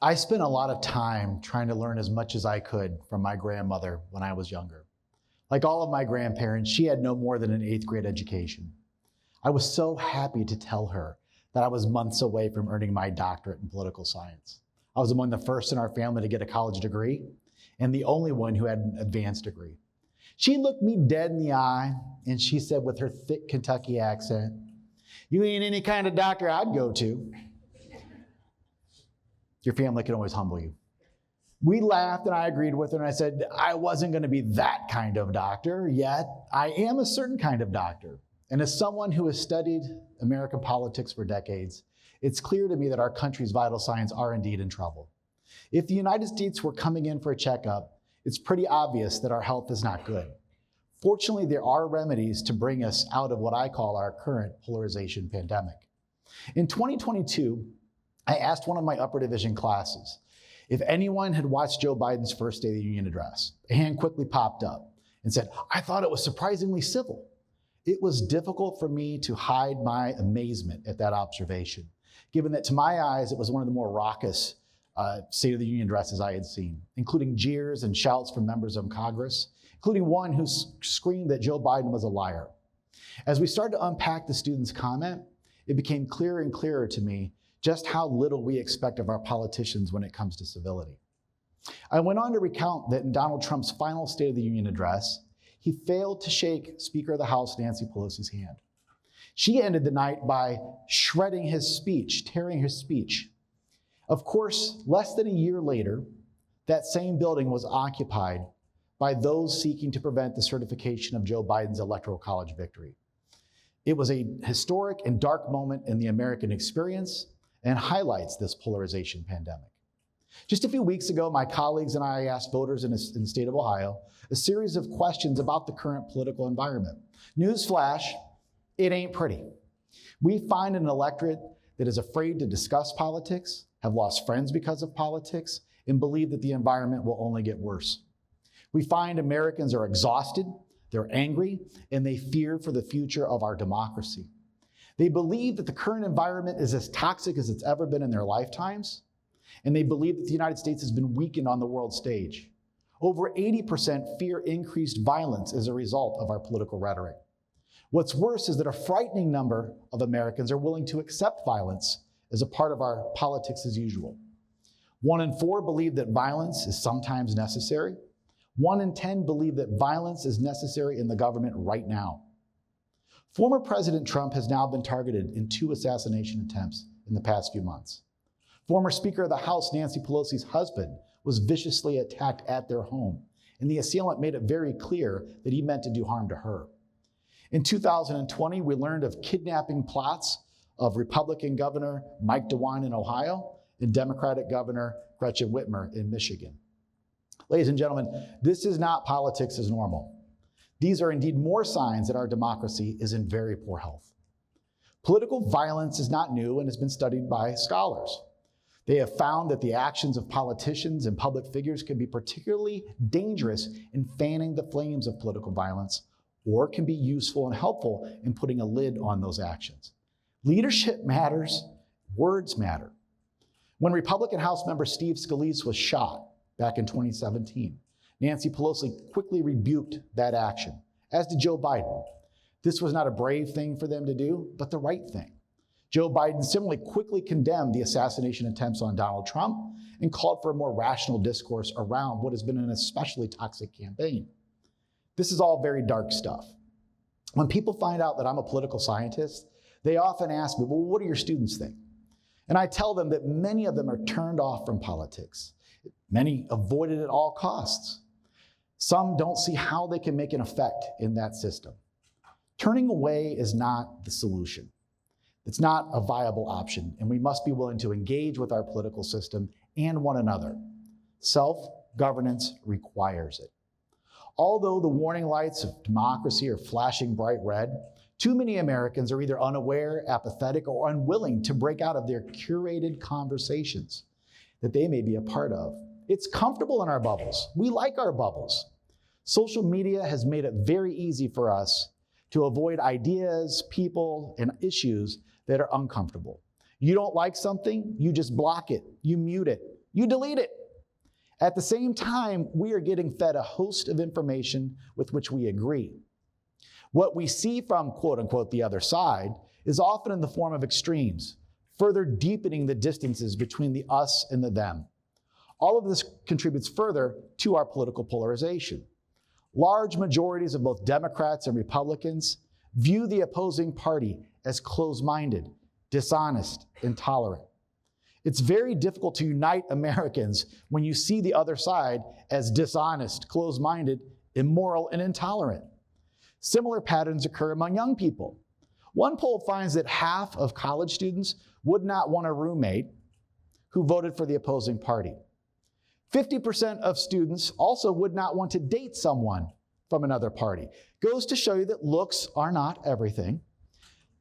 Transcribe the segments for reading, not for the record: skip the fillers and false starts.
I spent a lot of time trying to learn as much as I could from my grandmother when I was younger. Like all of my grandparents, she had no more than an 8th grade education. I was so happy to tell her that I was months away from earning my doctorate in political science. I was among the first in our family to get a college degree and the only one who had an advanced degree. She looked me dead in the eye and she said with her thick Kentucky accent, "You ain't any kind of doctor I'd go to." Your family can always humble you. We laughed and I agreed with her and I said I wasn't going to be that kind of doctor, yet I am a certain kind of doctor. And as someone who has studied American politics for decades, it's clear to me that our country's vital signs are indeed in trouble. If the United States were coming in for a checkup, it's pretty obvious that our health is not good. Fortunately, there are remedies to bring us out of what I call our current polarization pandemic. In 2022, I asked one of my upper division classes if anyone had watched Joe Biden's first State of the Union address. A hand quickly popped up and said, "I thought it was surprisingly civil." It was difficult for me to hide my amazement at that observation, given that to my eyes, it was one of the more raucous State of the Union addresses I had seen, including jeers and shouts from members of Congress, including one who screamed that Joe Biden was a liar. As we started to unpack the student's comment, it became clearer and clearer to me just how little we expect of our politicians when it comes to civility. I went on to recount that in Donald Trump's final State of the Union address, he failed to shake Speaker of the House Nancy Pelosi's hand. She ended the night by shredding his speech, tearing his speech. Of course, less than a year later, that same building was occupied by those seeking to prevent the certification of Joe Biden's Electoral College victory. It was a historic and dark moment in the American experience and highlights this polarization pandemic. Just a few weeks ago, my colleagues and I asked voters in the state of Ohio a series of questions about the current political environment. Newsflash, it ain't pretty. We find an electorate that is afraid to discuss politics, have lost friends because of politics, and believe that the environment will only get worse. We find Americans are exhausted, they're angry, and they fear for the future of our democracy. They believe that the current environment is as toxic as it's ever been in their lifetimes, and they believe that the United States has been weakened on the world stage. Over 80% fear increased violence as a result of our political rhetoric. What's worse is that a frightening number of Americans are willing to accept violence as a part of our politics as usual. 1 in 4 believe that violence is sometimes necessary. 1 in 10 believe that violence is necessary in the government right now. Former President Trump has now been targeted in 2 assassination attempts in the past few months. Former Speaker of the House Nancy Pelosi's husband was viciously attacked at their home, and the assailant made it very clear that he meant to do harm to her. In 2020, we learned of kidnapping plots of Republican Governor Mike DeWine in Ohio and Democratic Governor Gretchen Whitmer in Michigan. Ladies and gentlemen, this is not politics as normal. These are indeed more signs that our democracy is in very poor health. Political violence is not new and has been studied by scholars. They have found that the actions of politicians and public figures can be particularly dangerous in fanning the flames of political violence, or can be useful and helpful in putting a lid on those actions. Leadership matters, words matter. When Republican House member Steve Scalise was shot back in 2017, Nancy Pelosi quickly rebuked that action, as did Joe Biden. This was not a brave thing for them to do, but the right thing. Joe Biden similarly quickly condemned the assassination attempts on Donald Trump and called for a more rational discourse around what has been an especially toxic campaign. This is all very dark stuff. When people find out that I'm a political scientist, they often ask me, well, what do your students think? And I tell them that many of them are turned off from politics. Many avoid it at all costs. Some don't see how they can make an effect in that system. Turning away is not the solution. It's not a viable option, and we must be willing to engage with our political system and one another. Self-governance requires it. Although the warning lights of democracy are flashing bright red, too many Americans are either unaware, apathetic, or unwilling to break out of their curated conversations that they may be a part of. It's comfortable in our bubbles. We like our bubbles. Social media has made it very easy for us to avoid ideas, people, and issues that are uncomfortable. You don't like something, you just block it, you mute it, you delete it. At the same time, we are getting fed a host of information with which we agree. What we see from, quote unquote, the other side is often in the form of extremes, further deepening the distances between the us and the them. All of this contributes further to our political polarization. Large majorities of both Democrats and Republicans view the opposing party as closed-minded, dishonest, intolerant. It's very difficult to unite Americans when you see the other side as dishonest, closed-minded, immoral, and intolerant. Similar patterns occur among young people. One poll finds that half of college students would not want a roommate who voted for the opposing party. 50% of students also would not want to date someone from another party. Goes to show you that looks are not everything.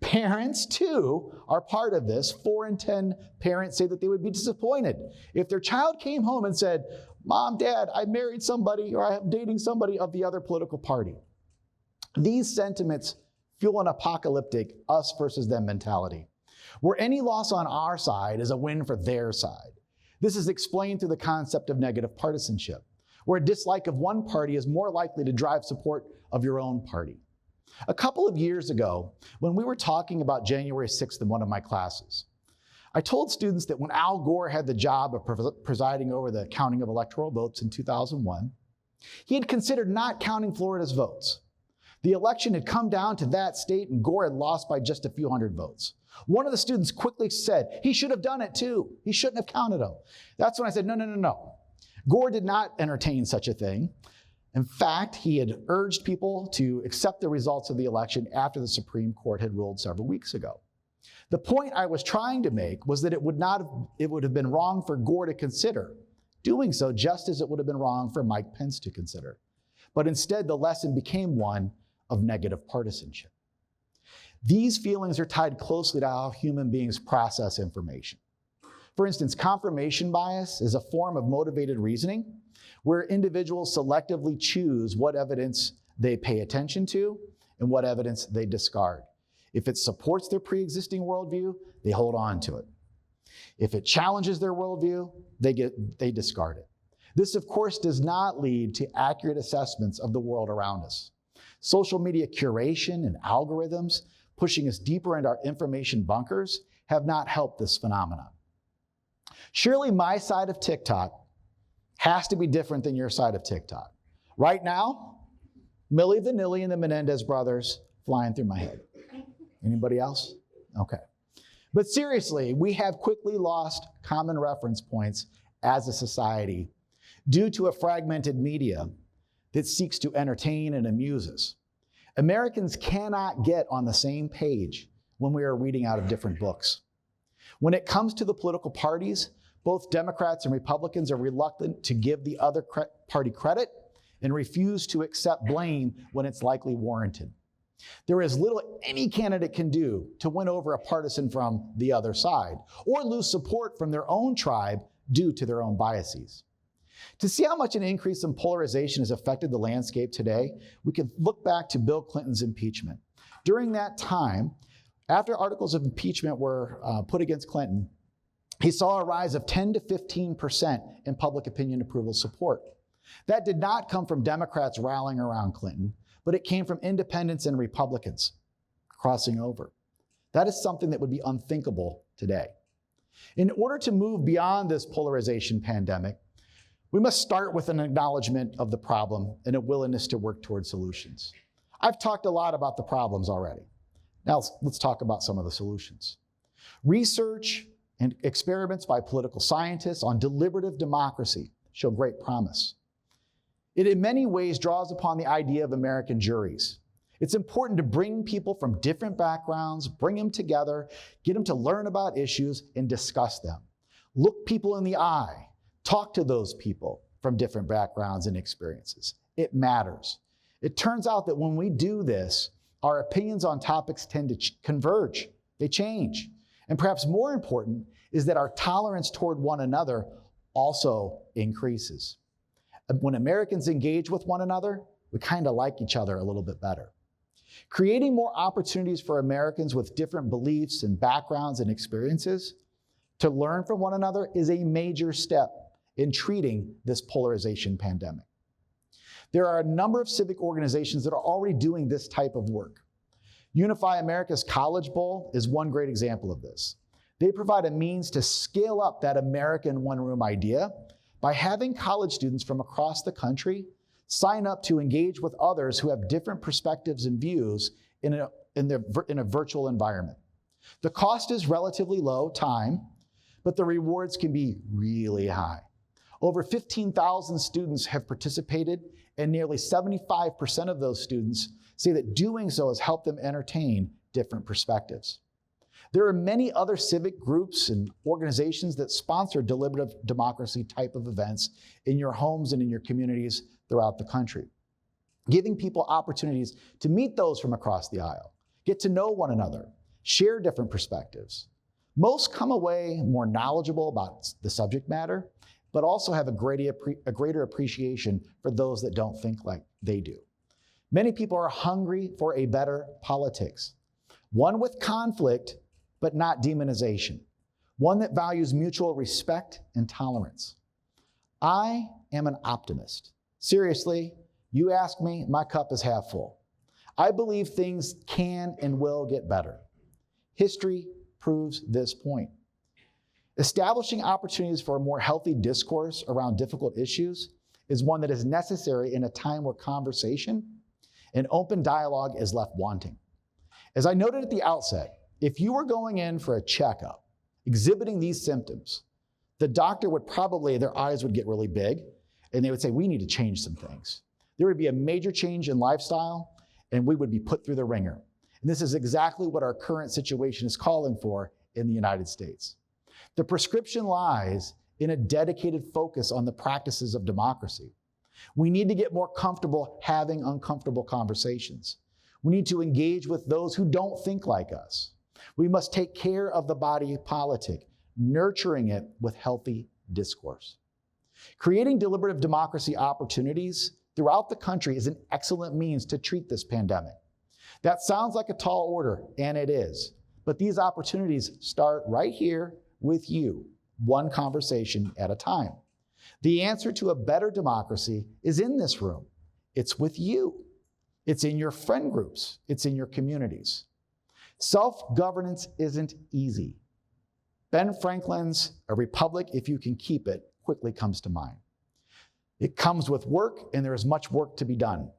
Parents, too, are part of this. 4 in 10 parents say that they would be disappointed if their child came home and said, "Mom, Dad, I married somebody or I'm dating somebody of the other political party." These sentiments fuel an apocalyptic us versus them mentality, where any loss on our side is a win for their side. This is explained through the concept of negative partisanship, where a dislike of one party is more likely to drive support of your own party. A couple of years ago, when we were talking about January 6th in one of my classes, I told students that when Al Gore had the job of presiding over the counting of electoral votes in 2001, he had considered not counting Florida's votes. The election had come down to that state and Gore had lost by just a few hundred votes. One of the students quickly said, he should have done it too. He shouldn't have counted them. That's when I said, no. Gore did not entertain such a thing. In fact, he had urged people to accept the results of the election after the Supreme Court had ruled several weeks ago. The point I was trying to make was that it would have been wrong for Gore to consider doing so, just as it would have been wrong for Mike Pence to consider. But instead, the lesson became one of negative partisanship. These feelings are tied closely to how human beings process information. For instance, confirmation bias is a form of motivated reasoning where individuals selectively choose what evidence they pay attention to and what evidence they discard. If it supports their pre-existing worldview, they hold on to it. If it challenges their worldview, they discard it. This, of course, does not lead to accurate assessments of the world around us. Social media curation and algorithms pushing us deeper into our information bunkers have not helped this phenomenon. Surely my side of TikTok has to be different than your side of TikTok. Right now, Milli Vanilli and the Menendez brothers flying through my head. Anybody else? Okay. But seriously, we have quickly lost common reference points as a society due to a fragmented media that seeks to entertain and amuse us. Americans cannot get on the same page when we are reading out of different books. When it comes to the political parties, both Democrats and Republicans are reluctant to give the other party credit and refuse to accept blame when it's likely warranted. There is little any candidate can do to win over a partisan from the other side or lose support from their own tribe due to their own biases. To see how much an increase in polarization has affected the landscape today, we can look back to Bill Clinton's impeachment. During that time, after articles of impeachment were put against Clinton, he saw a rise of 10 to 15% in public opinion approval support. That did not come from Democrats rallying around Clinton, but it came from independents and Republicans crossing over. That is something that would be unthinkable today. In order to move beyond this polarization pandemic, we must start with an acknowledgement of the problem and a willingness to work toward solutions. I've talked a lot about the problems already. Now let's talk about some of the solutions. Research and experiments by political scientists on deliberative democracy show great promise. It in many ways draws upon the idea of American juries. It's important to bring people from different backgrounds, bring them together, get them to learn about issues and discuss them. Look people in the eye. Talk to those people from different backgrounds and experiences. It matters. It turns out that when we do this, our opinions on topics tend to converge. They change. And perhaps more important is that our tolerance toward one another also increases. When Americans engage with one another, we kind of like each other a little bit better. Creating more opportunities for Americans with different beliefs and backgrounds and experiences to learn from one another is a major step in treating this polarization pandemic. There are a number of civic organizations that are already doing this type of work. Unify America's College Bowl is one great example of this. They provide a means to scale up that American one-room idea by having college students from across the country sign up to engage with others who have different perspectives and views in a virtual environment. The cost is relatively low, time, but the rewards can be really high. Over 15,000 students have participated, and nearly 75% of those students say that doing so has helped them entertain different perspectives. There are many other civic groups and organizations that sponsor deliberative democracy type of events in your homes and in your communities throughout the country, giving people opportunities to meet those from across the aisle, get to know one another, share different perspectives. Most come away more knowledgeable about the subject matter, but also have a greater appreciation for those that don't think like they do. Many people are hungry for a better politics, one with conflict, but not demonization, one that values mutual respect and tolerance. I am an optimist. Seriously, you ask me, my cup is half full. I believe things can and will get better. History proves this point. Establishing opportunities for a more healthy discourse around difficult issues is one that is necessary in a time where conversation and open dialogue is left wanting. As I noted at the outset, if you were going in for a checkup, exhibiting these symptoms, the doctor would probably, their eyes would get really big, and they would say, we need to change some things. There would be a major change in lifestyle, and we would be put through the ringer. And this is exactly what our current situation is calling for in the United States. The prescription lies in a dedicated focus on the practices of democracy. We need to get more comfortable having uncomfortable conversations. We need to engage with those who don't think like us. We must take care of the body politic, nurturing it with healthy discourse. Creating deliberative democracy opportunities throughout the country is an excellent means to treat this pandemic. That sounds like a tall order, and it is. But these opportunities start right here with you, one conversation at a time. The answer to a better democracy is in this room. It's with you. It's in your friend groups. It's in your communities. Self-governance isn't easy. Ben Franklin's "A Republic, If You Can Keep It" quickly comes to mind. It comes with work, and there is much work to be done.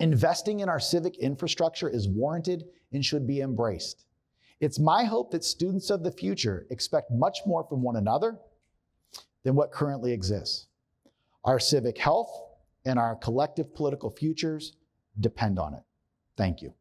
Investing in our civic infrastructure is warranted and should be embraced. It's my hope that students of the future expect much more from one another than what currently exists. Our civic health and our collective political futures depend on it. Thank you.